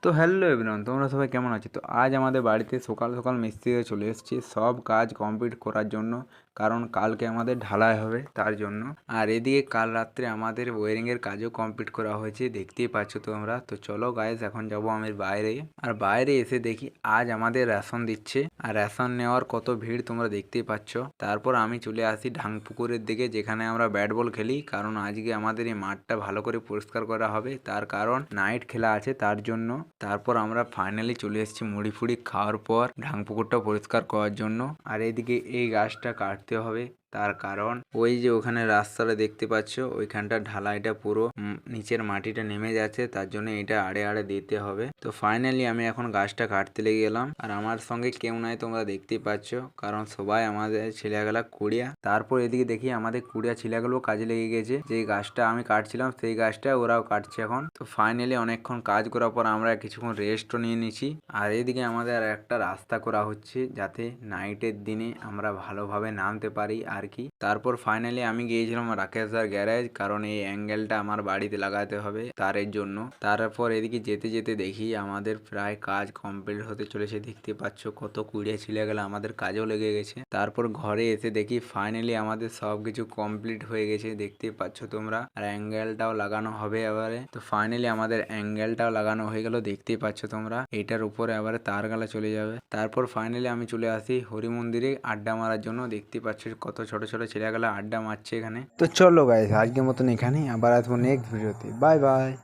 তো hello everyone, তোমরা সবাই কেমন আছো? তো আজ আমাদের বাড়িতে সকাল সকাল মিস্ত্রিরা চলে এসেছে সব কাজ কমপ্লিট করার জন্য, কারণ কালকে আমাদের ঢালাই হবে তার জন্য। আর এদিকে কাল রাত্রে আমাদের ওয়ারিংয়ের কাজও কমপ্লিট করা হয়েছে, দেখতেই পাচ্ছ তোমরা। তো চলো গাইস, এখন যাব আমি বাইরে। আর বাইরে এসে দেখি আজ আমাদের রেশন দিচ্ছে, আর রেশন নেওয়ার কত ভিড় তোমরা দেখতেই পাচ্ছ। তারপর আমি চলে আসি ঢাংপুকুরের দিকে, যেখানে আমরা ব্যাট বল খেলি, কারণ আজকে আমাদের এই মাঠটা ভালো করে পরিষ্কার করা হবে, তার কারণ নাইট খেলা আছে তার জন্য। তারপর আমরা ফাইনালি চলে এসেছি মুড়ি ফুড়ি খাওয়ার পর ঢাংপুকুরটা পরিষ্কার করার জন্য। আর এদিকে এই গাছটা কাটতে হবে, তার কারণ ওই যে ওখানে রাস্তাটা দেখতে পাচ্ছ, ওইখানটা ঢালাইটা পুরো নিচের মাটিটা নেমে যাচ্ছে, তার জন্য এটা আড়ে আড়ে দিতে হবে। তো ফাইনালি আমি এখন গাছটা কাটতে লেগে গেলাম, আর আমার সঙ্গে কেউ নাই তোমরা দেখতেই পাচ্ছ, কারণ সবাই আমাদের ছেলেগুলা কুড়িয়া। তারপর এদিকে দেখি আমাদের কুড়িয়া ছেলেগুলো কাজে লেগে গেছে, যে গাছটা আমি কাটছিলাম সেই গাছটা ওরাও কাটছে এখন। তো ফাইনালি অনেকক্ষণ কাজ করার পর আমরা কিছুক্ষণ রেস্টও নিয়ে নিচ্ছি। আর এদিকে আমাদের একটা রাস্তা করা হচ্ছে, যাতে নাইটের দিনে আমরা ভালোভাবে নামতে পারি আর কি। তারপর ফাইনালি আমি গিয়েছিলাম রাকেশদার গ্যারেজ, কারণ এই অ্যাঙ্গেলটা আমার বাড়িতে লাগাতে হবে তারের জন্য। তারপর এদিকে যেতে যেতে দেখি আমাদের প্রায় কাজ কমপ্লিট হতে চলেছে, দেখতে পাচ্ছ কত কুড়িয়ে ছিলে গেলে আমাদের কাজও লেগে গেছে। তারপর ঘরে এসে দেখি ফাইনালি আমাদের সবকিছু কমপ্লিট হয়ে গেছে, দেখতে পাচ্ছ তোমরা। আর অ্যাঙ্গেলটাও লাগানো হবে এবারে। তো ফাইনালি আমাদের অ্যাঙ্গেলটাও লাগানো হয়ে গেল, দেখতেই পাচ্ছ তোমরা। এটার উপরে আবার তার গালা চলে যাবে। তারপর ফাইনালি আমি চলে আসি হরি মন্দিরে আড্ডা মারার জন্য, দেখতে পাচ্ছ কত ছোট ছোট ছেলেগুলো আড্ডা মারছে এখানে। তো চলো গাইস, আজকের মতন এখানেই, আবার আসবো নেক্সট ভিডিওতে। Bye bye.